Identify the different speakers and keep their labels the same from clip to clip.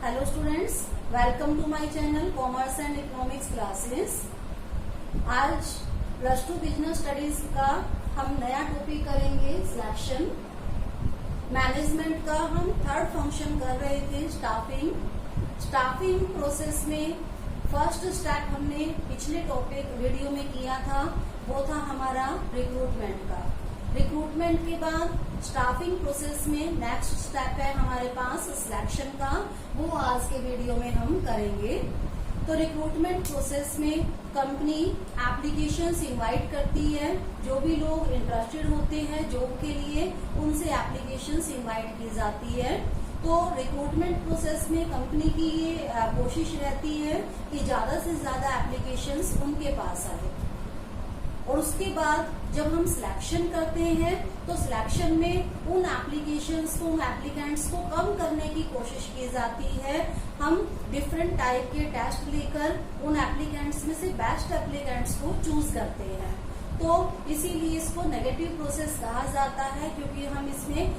Speaker 1: Hello students, welcome to my channel commerce and economics classes. आज plus two business studies का हम नया topic करेंगे सिलेक्शन। मैनेजमेंट का हम थर्ड फंक्शन कर रहे थे स्टाफिंग प्रोसेस में फर्स्ट स्टेप हमने पिछले टॉपिक वीडियो में किया था, वो था हमारा रिक्रूटमेंट का। रिक्रूटमेंट के बाद स्टाफिंग प्रोसेस में नेक्स्ट स्टेप है हमारे पास सिलेक्शन का, वो आज के वीडियो में हम करेंगे। तो रिक्रूटमेंट प्रोसेस में कंपनी एप्लीकेशंस इनवाइट करती है, जो भी लोग इंटरेस्टेड होते हैं जॉब के लिए उनसे एप्लीकेशंस इनवाइट की जाती है। तो रिक्रूटमेंट प्रोसेस में कंपनी की ये कोशिश रहती है कि ज्यादा से ज्यादा एप्लीकेशंस उनके पास आए, और उसके बाद जब हम सिलेक्शन करते हैं तो सिलेक्शन में उन एप्लीकेशंस को, उन एप्लीकेंट्स को कम करने की कोशिश की जाती है। हम डिफरेंट टाइप के टेस्ट लेकर उन एप्लीकेंट्स में से बेस्ट एप्लीकेंट्स को चूज करते हैं। तो इसीलिए इसको नेगेटिव प्रोसेस कहा जाता है, क्योंकि हम इसमें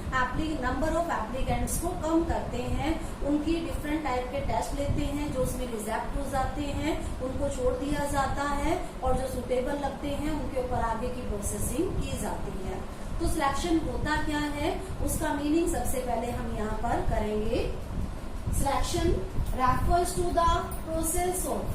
Speaker 1: नंबर ऑफ एप्लीकेंट्स को कम करते हैं, उनकी डिफरेंट टाइप के टेस्ट लेते हैं, जो उसमें रिजेक्ट हो जाते हैं उनको छोड़ दिया जाता है, और जो सुटेबल लगते हैं उनके ऊपर आगे की प्रोसेसिंग की जाती है। तो सिलेक्शन होता क्या है, उसका मीनिंग सबसे पहले हम यहाँ पर करेंगे। Selection refers to the process of,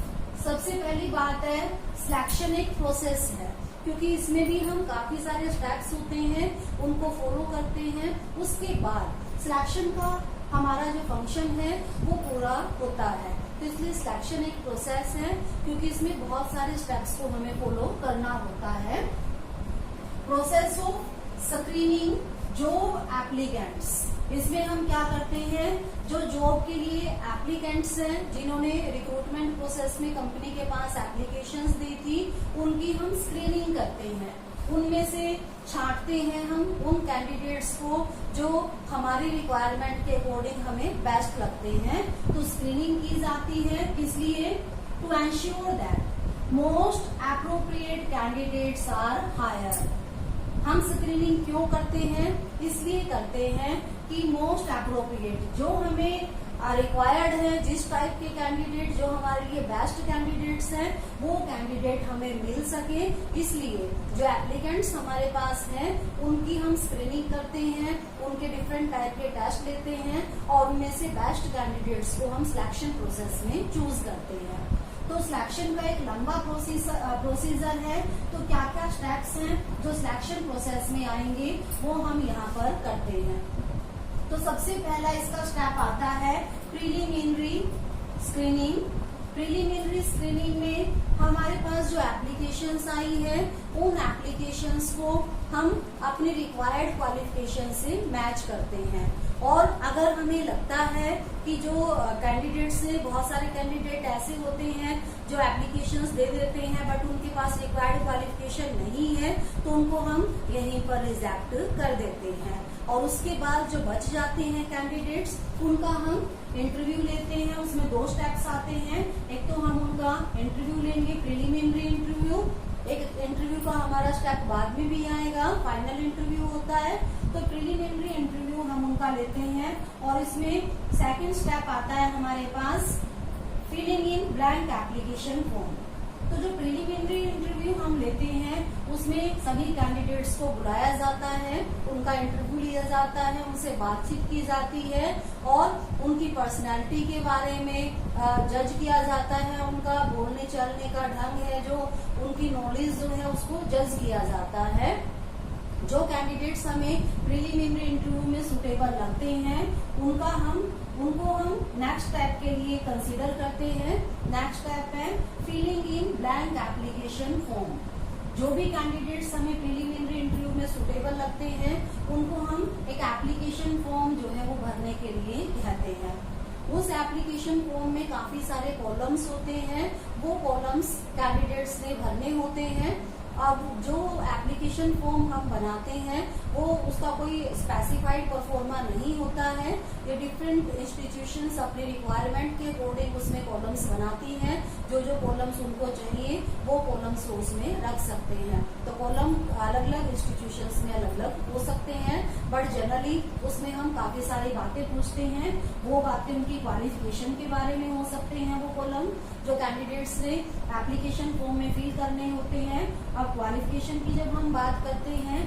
Speaker 1: सबसे पहली बात है सिलेक्शन एक प्रोसेस है, क्योंकि इसमें भी हम काफी सारे स्टेप्स होते हैं उनको फॉलो करते हैं। उसके बाद सिलेक्शन का हमारा जो फंक्शन है वो पूरा होता है। तो इसलिए सिलेक्शन एक प्रोसेस है, क्योंकि इसमें बहुत सारे स्टेप्स को हमें फॉलो करना होता है। Process of screening job applicants, इसमें हम क्या करते हैं, जो जॉब के लिए एप्लीकेंट्स हैं जिन्होंने रिक्रूटमेंट प्रोसेस में कंपनी के पास एप्लीकेशंस दी थी, उनकी हम स्क्रीनिंग करते हैं। उनमें से छांटते हैं हम उन कैंडिडेट्स को जो हमारी रिक्वायरमेंट के अकॉर्डिंग हमें बेस्ट लगते हैं। तो स्क्रीनिंग की जाती है, इसलिए to ensure that most appropriate candidates are hire. हम स्क्रीनिंग क्यों करते हैं, इसलिए करते हैं कि मोस्ट एप्रोप्रिएट, जो हमें रिक्वायर्ड है, जिस टाइप के कैंडिडेट जो हमारे लिए बेस्ट कैंडिडेट्स हैं, वो कैंडिडेट हमें मिल सके। इसलिए जो एप्लीकेंट्स हमारे पास हैं उनकी हम स्क्रीनिंग करते हैं, उनके डिफरेंट टाइप के टेस्ट लेते हैं, और उनमें से बेस्ट कैंडिडेट्स को हम सिलेक्शन प्रोसेस में चूज करते हैं। तो सिलेक्शन का एक लंबा प्रोसीजर है। तो क्या क्या स्टेप्स हैं जो सिलेक्शन प्रोसेस में आएंगे वो हम यहाँ पर करते हैं। तो सबसे पहला इसका स्टेप आता है प्रीलिमिनरी स्क्रीनिंग। प्रीलिमिनरी स्क्रीनिंग में हमारे पास जो एप्लीकेशंस आई है उन एप्लीकेशंस को हम अपने रिक्वायर्ड क्वालिफिकेशन से मैच करते हैं, और अगर हमें लगता है कि जो कैंडिडेट्स हैं, बहुत सारे कैंडिडेट ऐसे होते हैं जो एप्लीकेशंस दे देते हैं बट उनके पास रिक्वायर्ड क्वालिफिकेशन नहीं है, तो उनको हम यहीं पर रिजेक्ट कर देते हैं। और उसके बाद जो बच जाते हैं कैंडिडेट्स, उनका हम इंटरव्यू लेते हैं। उसमें 2 स्टेप्स आते हैं, एक तो हम उनका इंटरव्यू लेंगे, प्रीलिमिनरी इंटरव्यू, एक इंटरव्यू का हमारा स्टेप बाद में भी आएगा, फाइनल इंटरव्यू होता है। तो प्रीलिमिनरी इंटरव्यू हम उनका लेते हैं, और इसमें सेकंड स्टेप आता है हमारे पास filling in blank application form. तो जो प्रीलिमिनरी इंटरव्यू हम लेते हैं उसमें सभी कैंडिडेट्स को बुलाया जाता है, उनका इंटरव्यू लिया जाता है, उनसे बातचीत की जाती है, और उनकी पर्सनैलिटी के बारे में जज किया जाता है, उनका बोलने चलने का ढंग है, जो उनकी नॉलेज जो है उसको जज किया जाता है। जो कैंडिडेट्स हमें प्रीलिमिनरी इंटरव्यू में सुटेबल लगते हैं उनको हम नेक्स्ट स्टेप के लिए कंसीडर करते हैं। नेक्स्ट स्टेप है filling in blank application form. जो भी कैंडिडेट्स हमें प्रीलिमिनरी इंटरव्यू में सुटेबल लगते हैं उनको हम एक एप्लीकेशन फॉर्म जो है वो भरने के लिए कहते हैं। उस एप्लीकेशन फॉर्म में काफी सारे कॉलम्स होते हैं, वो कॉलम्स कैंडिडेट्स ने भरने होते हैं। अब जो एप्लीकेशन फॉर्म हम बनाते हैं वो उसका कोई स्पेसिफाइड परफॉर्मा नहीं होता है। ये डिफरेंट इंस्टीट्यूशंस अपने रिक्वायरमेंट के अकॉर्डिंग उसमें कॉलम्स बनाती हैं। जो जो कॉलम्स उनको चाहिए वो कॉलम्स वो उसमें रख सकते हैं। तो कॉलम अलग अलग इंस्टीट्यूशंस में अलग अलग हो सकते हैं, बट जनरली उसमें हम काफी सारी बातें पूछते हैं। वो बातें उनकी क्वालिफिकेशन के बारे में हो सकते हैं, वो कॉलम जो कैंडिडेट्स ने एप्लीकेशन फॉर्म में फिल करने होते हैं। अब क्वालिफिकेशन की जब हम बात करते हैं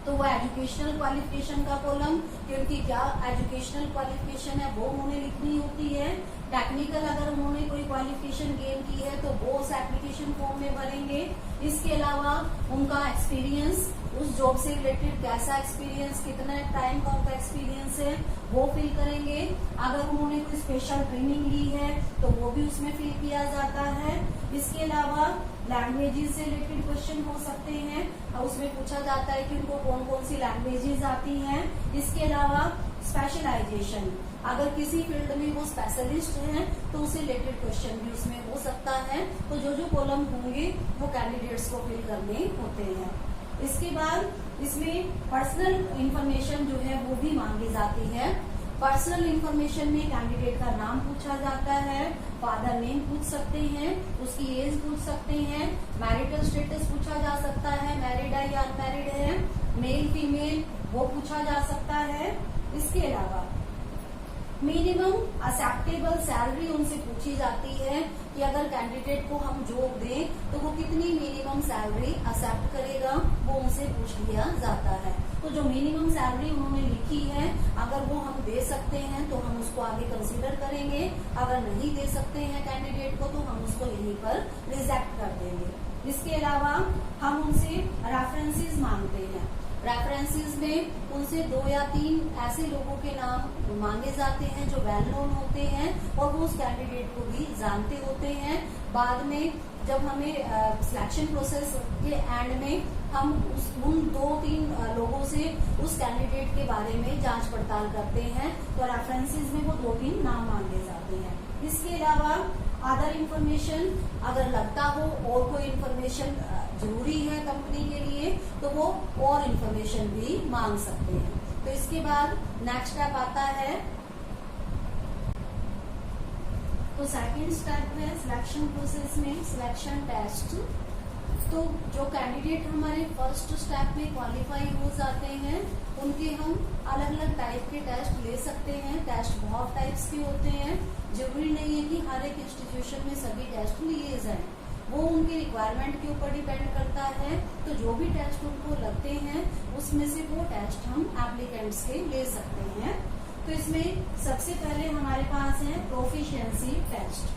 Speaker 1: तो वो एजुकेशनल क्वालिफिकेशन का कॉलम, क्योंकि क्या एजुकेशनल क्वालिफिकेशन है वो उन्होंने लिखनी होती है। टेक्निकल अगर उन्होंने कोई क्वालिफिकेशन गेन की है तो वो उस एप्लीकेशन फॉर्म में भरेंगे। इसके अलावा उनका एक्सपीरियंस, उस जॉब से रिलेटेड कैसा एक्सपीरियंस, कितना टाइम का उनका एक्सपीरियंस है वो फिल करेंगे। अगर उन्होंने कोई स्पेशल ट्रेनिंग ली है तो वो भी उसमें फिल किया जाता है। इसके अलावा लैंग्वेजेस से रिलेटेड क्वेश्चन हो सकते हैं, उसमें पूछा जाता है कि उनको कौन कौन सी लैंग्वेजेस आती हैं। इसके अलावा स्पेशलाइजेशन, अगर किसी फील्ड में वो स्पेशलिस्ट हैं तो उससे रिलेटेड क्वेश्चन भी उसमें हो सकता है। तो जो जो कॉलम होंगे वो कैंडिडेट्स को फिल करने होते हैं। इसके बाद इसमें पर्सनल इंफॉर्मेशन जो है वो भी मांगी जाती है। पर्सनल इंफॉर्मेशन में कैंडिडेट का नाम पूछा जाता है, फादर नेम पूछ सकते हैं, उसकी एज पूछ सकते हैं, मैरिटल स्टेटस पूछा जा सकता है, मैरिड है या अनमैरिड है, मेल फीमेल वो पूछा जा सकता है। इसके अलावा मिनिमम एक्सेप्टेबल सैलरी उनसे पूछी जाती है कि अगर कैंडिडेट को हम जॉब दें तो वो कितनी मिनिमम सैलरी एक्सेप्ट करेगा, वो उनसे पूछ लिया जाता है। तो जो मिनिमम सैलरी उन्होंने लिखी है अगर वो हम दे सकते हैं तो हम उसको आगे कंसीडर करेंगे, अगर नहीं दे सकते हैं कैंडिडेट को तो हम उसको यहीं पर रिजेक्ट कर देंगे। इसके अलावा हम उनसे रेफरेंसेस मांगते हैं। रेफरेंसेस में उनसे 2 या 3 ऐसे लोगों के नाम मांगे जाते हैं जो वेल नोन होते हैं और वो उस कैंडिडेट को भी जानते होते हैं। बाद में जब हमें सिलेक्शन प्रोसेस के एंड में हम उन 2-3 लोगों से उस कैंडिडेट के बारे में जांच पड़ताल करते हैं, तो रेफरेंसेस में वो 2-3 नाम मांगे जाते हैं। इसके अलावा अदर इंफॉर्मेशन, अगर लगता हो और कोई इंफॉर्मेशन जरूरी है कंपनी के लिए तो वो और इंफॉर्मेशन भी मांग सकते हैं। तो इसके बाद नेक्स्ट स्टेप आता है, तो सेकंड स्टेप है सिलेक्शन प्रोसेस में सिलेक्शन टेस्ट। तो जो कैंडिडेट हमारे फर्स्ट स्टेप में क्वालिफाई हो जाते हैं उनके हम अलग अलग टाइप के टेस्ट ले सकते हैं। टेस्ट बहुत टाइप्स के होते हैं, जरूरी नहीं है कि हर एक इंस्टीट्यूशन में सभी टेस्ट लिए जाएं, वो उनके रिक्वायरमेंट के ऊपर डिपेंड करता है। तो जो भी टेस्ट उनको लगते हैं उसमें से वो टेस्ट हम एप्लीकेंट्स के ले सकते हैं। तो इसमें सबसे पहले हमारे पास है प्रोफिशिएंसी टेस्ट।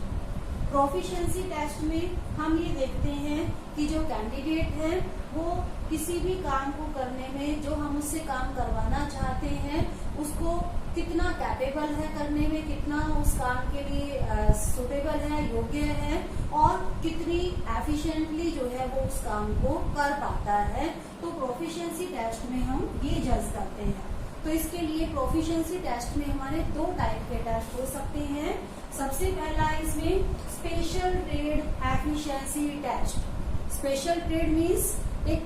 Speaker 1: प्रोफिशिएंसी टेस्ट में हम ये देखते हैं कि जो कैंडिडेट है वो किसी भी काम को करने में, जो हम उससे काम करवाना चाहते हैं उसको कितना कैपेबल है करने में, कितना उस काम के लिए सुटेबल है, योग्य है और कितनी एफिशिएंटली जो है वो उस काम को कर पाता है। तो प्रोफिशिएंसी टेस्ट में हम ये जज करते हैं। तो इसके लिए प्रोफिशिएंसी टेस्ट में हमारे 2 टाइप के टेस्ट हो सकते हैं। सबसे पहला इसमें special trade efficiency test. Special trade means एक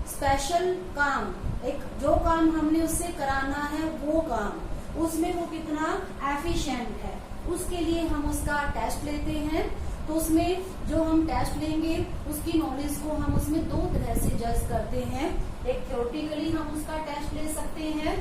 Speaker 1: स्पेशल काम, एक जो काम हमने उससे कराना है वो काम, उसमें वो कितना एफिशिएंट है, उसके लिए हम उसका टेस्ट लेते हैं। तो उसमें जो हम टेस्ट लेंगे उसकी नॉलेज को हम उसमें 2 तरह से जज करते हैं। एक थ्योरेटिकली हम उसका टेस्ट ले सकते हैं।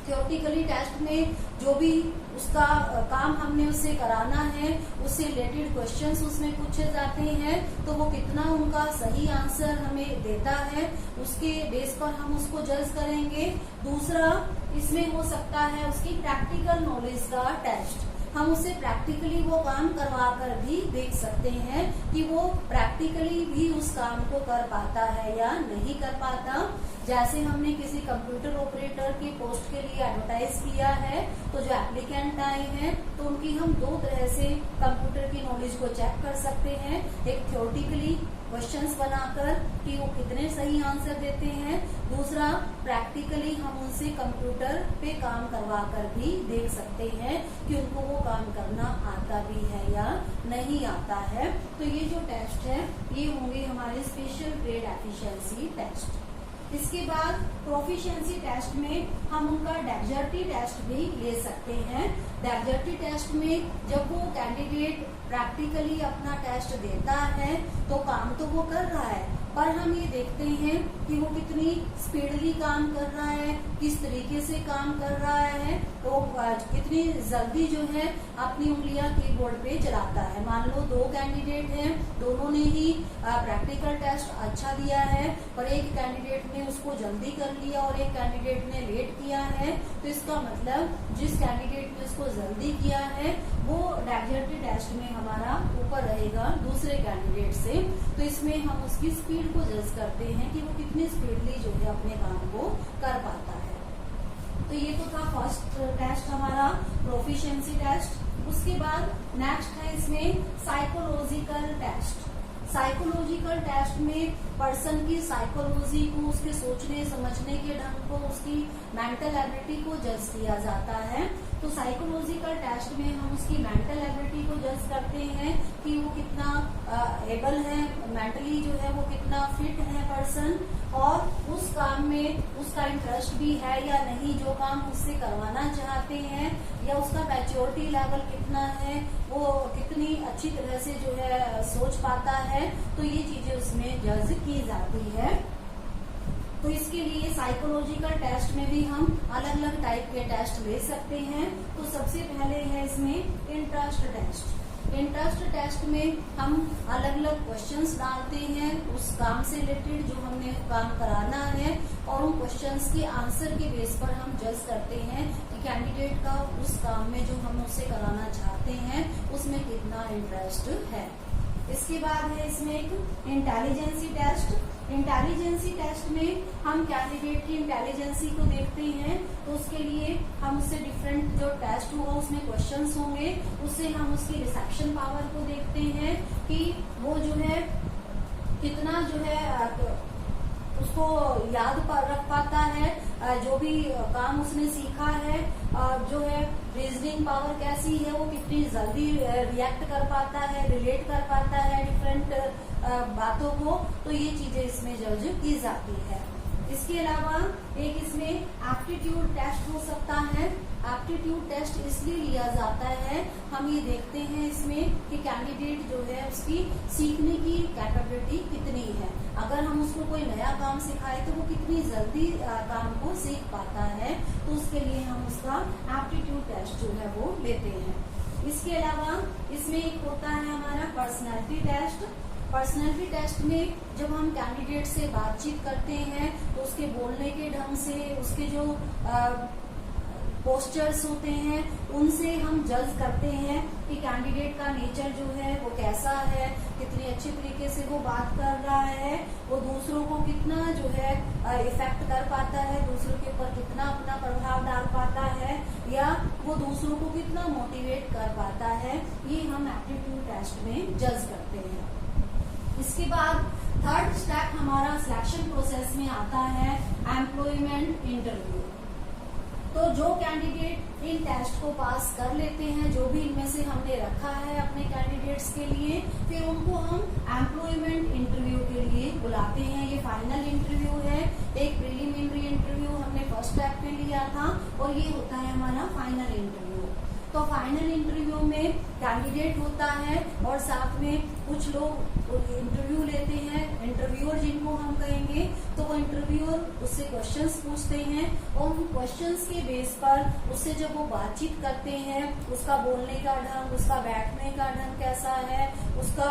Speaker 1: थ्योरेटिकली टेस्ट में जो भी उसका काम हमने उससे कराना है उससे रिलेटेड क्वेश्चंस उसमें पूछे जाते हैं, तो वो कितना उनका सही आंसर हमें देता है उसके बेस पर हम उसको जज करेंगे। दूसरा इसमें हो सकता है उसकी प्रैक्टिकल नॉलेज का टेस्ट। हम उससे प्रैक्टिकली वो काम करवा कर भी देख सकते हैं कि वो प्रैक्टिकली भी उस काम को कर पाता है या नहीं कर पाता। जैसे हमने किसी कंप्यूटर ऑपरेटर की पोस्ट के लिए एडवर्टाइज किया है तो जो एप्लीकेंट आए हैं तो उनकी हम 2 तरह से कंप्यूटर की नॉलेज को चेक कर सकते हैं। एक थ्योरेटिकली क्वेश्चंस बनाकर कि वो कितने सही आंसर देते हैं, दूसरा प्रैक्टिकली हम उनसे कंप्यूटर पे काम करवा कर भी देख सकते हैं कि उनको वो काम करना आता भी है या नहीं आता है। तो ये जो टेस्ट है ये होंगे हमारे स्पेशल ट्रेड एफिशिएंसी टेस्ट। इसके बाद प्रोफिशिएंसी टेस्ट में हम उनका डेक्जर्टी टेस्ट भी ले सकते हैं। डेक्जर्टी टेस्ट में जब वो कैंडिडेट प्रैक्टिकली अपना टेस्ट देता है तो काम तो वो कर रहा है, पर हम ये देखते हैं कि वो कितनी स्पीडली काम कर रहा है, किस तरीके से काम कर रहा है, तो कितनी जल्दी जो है अपनी उंगलियां कीबोर्ड पे चलाता है। मान लो 2 कैंडिडेट हैं, दोनों ने ही प्रैक्टिकल टेस्ट अच्छा दिया है, पर एक कैंडिडेट ने उसको जल्दी कर लिया और एक कैंडिडेट ने लेट किया है। तो इसका मतलब जिस कैंडिडेट ने उसको जल्दी किया है वो डेक्जर्टी टेस्ट में हमारा ऊपर रहेगा दूसरे कैंडिडेट से। तो इसमें हम उसकी स्पीड को जज करते हैं कि वो कितनी स्पीडली जो है अपने काम को कर पाता है। तो ये तो था फर्स्ट टेस्ट हमारा प्रोफिशिएंसी टेस्ट। उसके बाद नेक्स्ट है इसमें साइकोलॉजिकल टेस्ट। साइकोलॉजिकल टेस्ट में पर्सन की साइकोलॉजी को, उसके सोचने समझने के ढंग को, उसकी मेंटल एबिलिटी को जज किया जाता है। तो साइकोलॉजिकल टेस्ट में हम उसकी मेंटल एबिलिटी को जज करते हैं कि वो कितना एबल है, मेंटली जो है वो कितना फिट है पर्सन, और उस काम में उसका इंटरेस्ट भी है या नहीं, जो काम उससे करवाना चाहते हैं, या उसका मैच्योरिटी लेवल कितना है, वो कितनी अच्छी तरह से जो है सोच पाता है। तो ये चीजें उसमें जज की जाती है। तो इसके लिए साइकोलॉजिकल टेस्ट में भी हम अलग अलग टाइप के टेस्ट ले सकते हैं। तो सबसे पहले है इसमें इंटरेस्ट टेस्ट। इंटरेस्ट टेस्ट में हम अलग अलग क्वेश्चंस डालते हैं उस काम से रिलेटेड जो हमने काम कराना है, और उन क्वेश्चंस के आंसर के बेस पर हम जज करते हैं कि कैंडिडेट का उस काम में जो हम उससे कराना चाहते हैं उसमें कितना इंटरेस्ट है। इसके बाद है इसमें एक इंटेलिजेंसी टेस्ट। इंटेलिजेंसी टेस्ट में हम कैंडिडेट की इंटेलिजेंसी को देखते हैं। तो उसके लिए हम उससे डिफरेंट जो टेस्ट होगा उसमें क्वेश्चंस होंगे, उससे हम उसकी रिसेप्शन पावर को देखते हैं कि वो जो है कितना जो है उसको याद रख पाता है, जो भी काम उसने सीखा है, जो है रीजनिंग पावर कैसी है, वो कितनी जल्दी रिएक्ट कर पाता है, रिलेट कर पाता है डिफरेंट बातों को। तो ये चीजें इसमें जज की जाती है। इसके अलावा एक इसमें एप्टीट्यूड टेस्ट हो सकता है। एप्टीट्यूड टेस्ट इसलिए लिया जाता है, हम ये देखते हैं इसमें कि कैंडिडेट जो है उसकी सीखने की कैपेबिलिटी कितनी है। अगर हम उसको कोई नया काम सिखाए तो वो कितनी जल्दी काम को सीख पाता है, तो उसके लिए हम उसका एप्टीट्यूड टेस्ट जो है वो लेते हैं। इसके अलावा इसमें एक होता है हमारा पर्सनैलिटी टेस्ट। पर्सनैलिटी टेस्ट में जब हम कैंडिडेट से बातचीत करते हैं तो उसके बोलने के ढंग से, उसके जो पोस्चर्स होते हैं उनसे हम जज करते हैं कि कैंडिडेट का नेचर जो है वो कैसा है, कितनी अच्छी तरीके से वो बात कर रहा है, वो दूसरों को कितना जो है इफेक्ट कर पाता है, दूसरों के ऊपर कितना अपना प्रभाव डाल पाता है, या वो दूसरों को कितना मोटिवेट कर पाता है। ये हम एप्टीट्यूड टेस्ट में जज करते हैं। इसके बाद थर्ड स्टेप हमारा सिलेक्शन प्रोसेस में आता है एम्प्लॉयमेंट इंटरव्यू। तो जो कैंडिडेट इन टेस्ट को पास कर लेते हैं, जो भी इनमें से हमने रखा है अपने कैंडिडेट्स के लिए, फिर उनको हम एम्प्लॉयमेंट इंटरव्यू के लिए बुलाते हैं। ये फाइनल इंटरव्यू है। एक प्रीलिमिनरी इंटरव्यू हमने फर्स्ट स्टेप में लिया था, और ये होता है हमारा फाइनल इंटरव्यू। तो फाइनल इंटरव्यू में कैंडिडेट होता है और साथ में कुछ लोग इंटरव्यू लेते हैं, इंटरव्यूअर जिनको हम कहेंगे। तो वो इंटरव्यूअर उससे क्वेश्चंस पूछते हैं, और उन क्वेश्चंस के बेस पर उससे जब वो बातचीत करते हैं, उसका बोलने का ढंग, उसका बैठने का ढंग कैसा है, उसका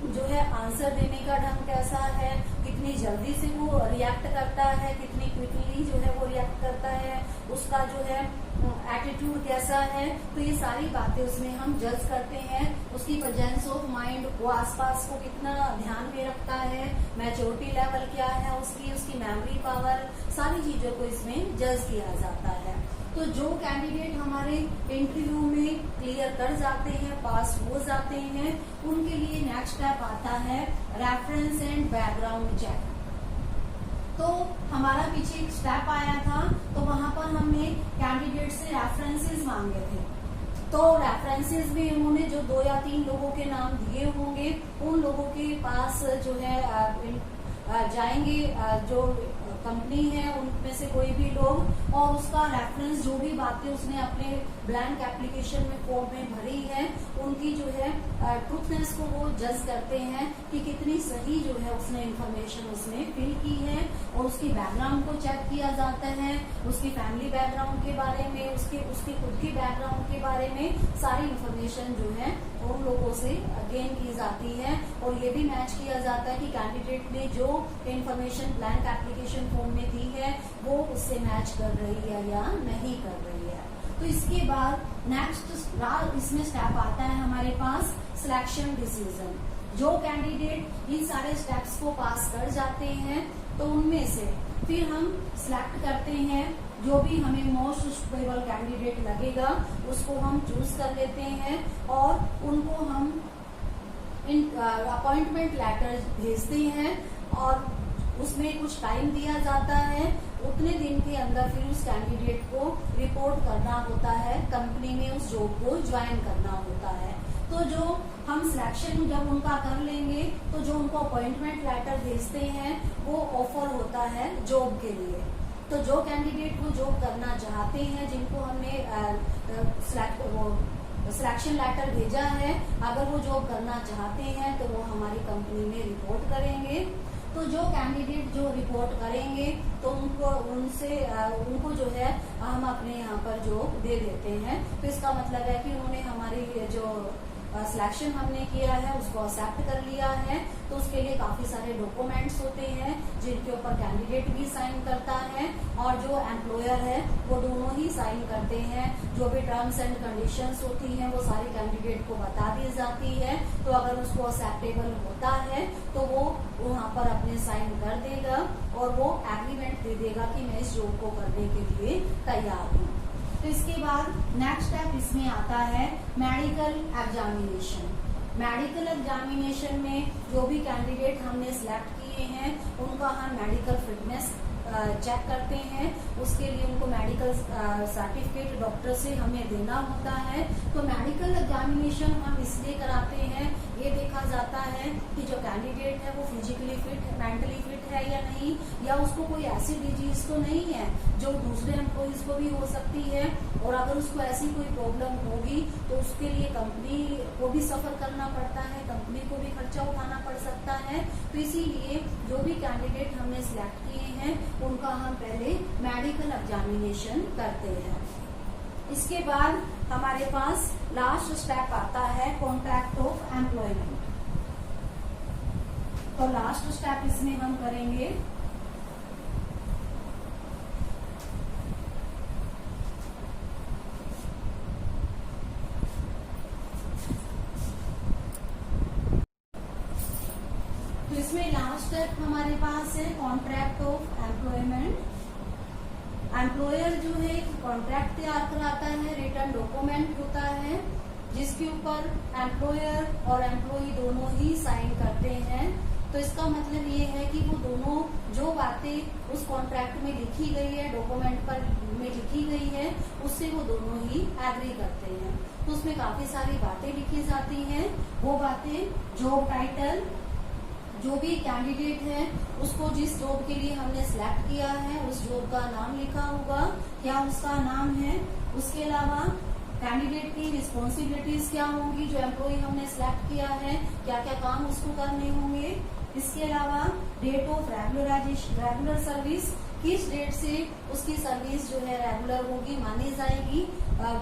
Speaker 1: जो है आंसर देने का ढंग कैसा है, कितनी जल्दी से वो रिएक्ट करता है, कितनी क्विकली जो है वो रिएक्ट करता है, उसका जो है एटीट्यूड कैसा है। तो ये सारी बातें उसमें हम जज करते हैं। उसकी प्रेजेंस ऑफ माइंड, वो आसपास को कितना ध्यान में रखता है, मैच्योरिटी लेवल क्या है उसकी मेमोरी पावर, सारी चीजों को इसमें जज किया जाता है। तो जो कैंडिडेट हमारे इंटरव्यू में क्लियर कर जाते हैं, पास हो जाते हैं, उनके लिए नेक्स्ट स्टेप आता है रेफरेंस एंड बैकग्राउंड चेक। तो हमारा पीछे एक स्टेप आया था, तो वहां पर हमने कैंडिडेट से रेफरेंसेस मांगे थे। तो रेफरेंसेस भी उन्होंने जो 2 या 3 लोगों के नाम दिए होंगे, उन लोगों के पास जो है जाएंगे, जो कंपनी है उनमें से कोई भी लोग, और उसका रेफरेंस जो भी बातें उसने अपने ब्लैंक एप्लीकेशन में फॉर्म में भरी है, उनकी जो है ट्रूथनेस को वो जज करते हैं कि कितनी सही जो है उसने इंफॉर्मेशन उसमें फिल की है, और उसकी बैकग्राउंड को चेक किया जाता है, उसकी फैमिली बैकग्राउंड के बारे में, उसके खुद की बैकग्राउंड के बारे में सारी इंफॉर्मेशन जो है उन लोगों से गेन की जाती है, और ये भी मैच किया जाता है कि कैंडिडेट ने जो इंफॉर्मेशन ब्लैंक एप्लीकेशन फॉर्म में दी है वो उससे मैच कर रही है या नहीं कर रही है। तो इसके बाद नेक्स्ट इसमें स्टेप आता है हमारे पास सिलेक्शन डिसीजन। जो कैंडिडेट इन सारे स्टेप्स को पास कर जाते हैं तो उनमें से फिर हम सिलेक्ट करते हैं, जो भी हमें मोस्ट सुटेबल कैंडिडेट लगेगा उसको हम चूज कर लेते हैं, और उनको हम अपॉइंटमेंट लेटर भेजते हैं, और उसमें कुछ टाइम दिया जाता है, उतने दिन के अंदर फिर उस कैंडिडेट को रिपोर्ट करना होता है, कंपनी में उस जॉब को ज्वाइन करना होता है। तो जो हम सिलेक्शन जब उनका कर लेंगे तो जो उनको अपॉइंटमेंट लेटर भेजते हैं वो ऑफर होता है जॉब के लिए। तो जो कैंडिडेट वो जॉब करना चाहते हैं, जिनको हमने सिलेक्शन लेटर भेजा है, अगर वो जॉब करना चाहते हैं तो वो हमारी कंपनी में रिपोर्ट करेंगे। तो जो कैंडिडेट जो रिपोर्ट करेंगे तो उनको जो है हम अपने यहाँ पर जॉब दे देते हैं। तो इसका मतलब है कि उन्होंने हमारी जो सिलेक्शन हमने किया है उसको एक्सेप्ट कर लिया है। तो उसके लिए काफी सारे डॉक्यूमेंट्स होते हैं जिनके ऊपर कैंडिडेट भी साइन करता है और जो एम्प्लॉयर है वो दोनों ही साइन करते हैं। जो भी टर्म्स एंड कंडीशंस होती हैं वो सारी कैंडिडेट को बता दी जाती है। तो अगर उसको एक्सेप्टेबल होता है तो वो वहाँ पर अपने साइन कर देगा और वो एग्रीमेंट दे देगा कि मैं इस जॉब को करने के लिए तैयार हूँ। तो इसके बाद नेक्स्ट स्टेप इसमें आता है मेडिकल एग्जामिनेशन। मेडिकल एग्जामिनेशन में जो भी कैंडिडेट हमने सिलेक्ट किए हैं उनका हम मेडिकल फिटनेस चेक करते हैं। उसके लिए उनको मेडिकल सर्टिफिकेट डॉक्टर से हमें देना होता है। तो मेडिकल एग्जामिनेशन हम इसलिए कराते हैं, ये देखा जाता है कि जो कैंडिडेट है वो फिजिकली फिट, मेंटली फिट है या नहीं, या उसको कोई ऐसी डिजीज तो नहीं है जो दूसरे एम्प्लॉइज को भी हो सकती है। और अगर उसको ऐसी कोई प्रॉब्लम होगी तो उसके लिए कंपनी को भी सफर करना पड़ता है, कंपनी को भी खर्चा उठाना पड़ सकता है। तो इसीलिए जो भी कैंडिडेट हमने सिलेक्ट किए हैं उनका हम पहले मेडिकल एग्जामिनेशन करते हैं। इसके बाद हमारे पास लास्ट स्टेप आता है कॉन्ट्रैक्ट ऑफ एम्प्लॉयमेंट। तो लास्ट स्टेप इसमें हम करेंगे तो इसमें लास्ट स्टेप हमारे पास है कॉन्ट्रैक्ट ऑफ एम्प्लॉयमेंट। एम्प्लॉयर जो है कॉन्ट्रैक्ट तैयार कराता है, रिटर्न डॉक्यूमेंट होता है जिसके ऊपर एम्प्लॉयर और एम्प्लॉई दोनों ही साइन करते हैं। तो इसका मतलब ये है कि वो दोनों जो बातें उस कॉन्ट्रैक्ट में लिखी गई है, डॉक्यूमेंट पर में लिखी गई है, उससे वो दोनों ही एग्री करते हैं। तो उसमें काफी सारी बातें लिखी जाती हैं। वो बातें जॉब टाइटल, जो भी कैंडिडेट है उसको जिस जॉब के लिए हमने सिलेक्ट किया है उस जॉब का नाम लिखा होगा, क्या उसका नाम है। उसके अलावा कैंडिडेट की रिस्पॉन्सिबिलिटीज क्या होंगी, जो एम्प्लॉय हमने सिलेक्ट किया है क्या क्या काम उसको करने होंगे। इसके अलावा डेट ऑफ रेगुलर सर्विस, किस डेट से उसकी सर्विस जो है रेगुलर होगी, मानी जाएगी,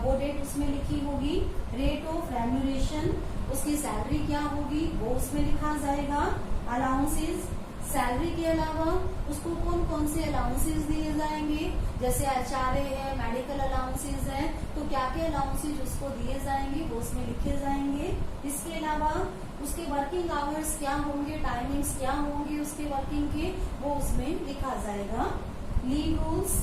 Speaker 1: वो डेट उसमें लिखी होगी। रेट ऑफ रेम्यूनरेशन, उसकी सैलरी क्या होगी वो उसमें लिखा जाएगा। अलाउंसेस, सैलरी के अलावा उसको कौन कौन से अलाउंसेस दिए जाएंगे, जैसे HRA है, मेडिकल अलाउंसेस है, तो क्या क्या अलाउंसेस उसको दिए जाएंगे वो उसमें लिखे जाएंगे। इसके अलावा उसके वर्किंग आवर्स क्या होंगे, टाइमिंग्स क्या होंगे उसके वर्किंग के, वो उसमें लिखा जाएगा। लीव रूल्स,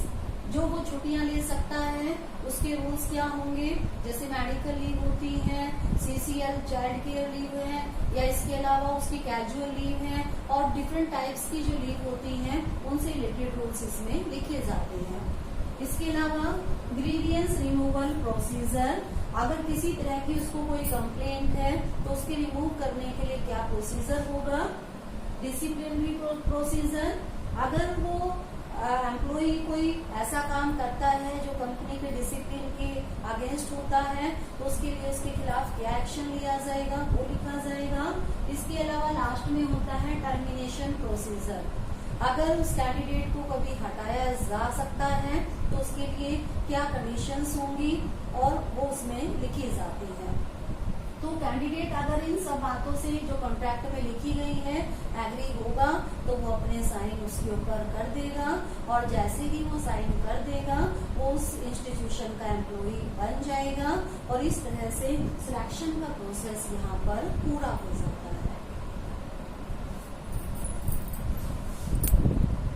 Speaker 1: जो वो छुट्टियां ले सकता है उसके रूल्स क्या होंगे, जैसे मेडिकल लीव होती है, CCL चाइल्ड केयर लीव है, या इसके अलावा उसकी कैजुअल लीव है, और डिफरेंट टाइप्स की जो लीव होती हैं उनसे रिलेटेड रूल्स इसमें लिखे जाते हैं। इसके अलावा ग्रीवियंस रिमूवल प्रोसीजर, अगर किसी तरह की उसको कोई कंप्लेंट है तो उसके रिमूव करने के लिए क्या प्रोसीजर होगा, डिसिप्लिनरी प्रोसीजर। अगर वो एम्प्लॉय कोई ऐसा काम करता है जो कंपनी के डिसिप्लिन के अगेंस्ट होता है तो उसके लिए उसके खिलाफ क्या एक्शन लिया जाएगा वो लिखा जाएगा। इसके अलावा लास्ट में होता है टर्मिनेशन प्रोसीजर। अगर उस कैंडिडेट को कभी हटाया जा सकता है तो उसके लिए क्या कंडीशंस होंगी और वो उसमें लिखी जाती है। तो कैंडिडेट अगर इन सब बातों से जो कॉन्ट्रैक्ट में लिखी गई है एग्री होगा तो वो अपने साइन उसके ऊपर कर देगा और जैसे ही वो साइन कर देगा वो उस इंस्टीट्यूशन का एम्प्लॉय बन जाएगा और इस तरह से सिलेक्शन का प्रोसेस यहाँ पर पूरा हो जाता है।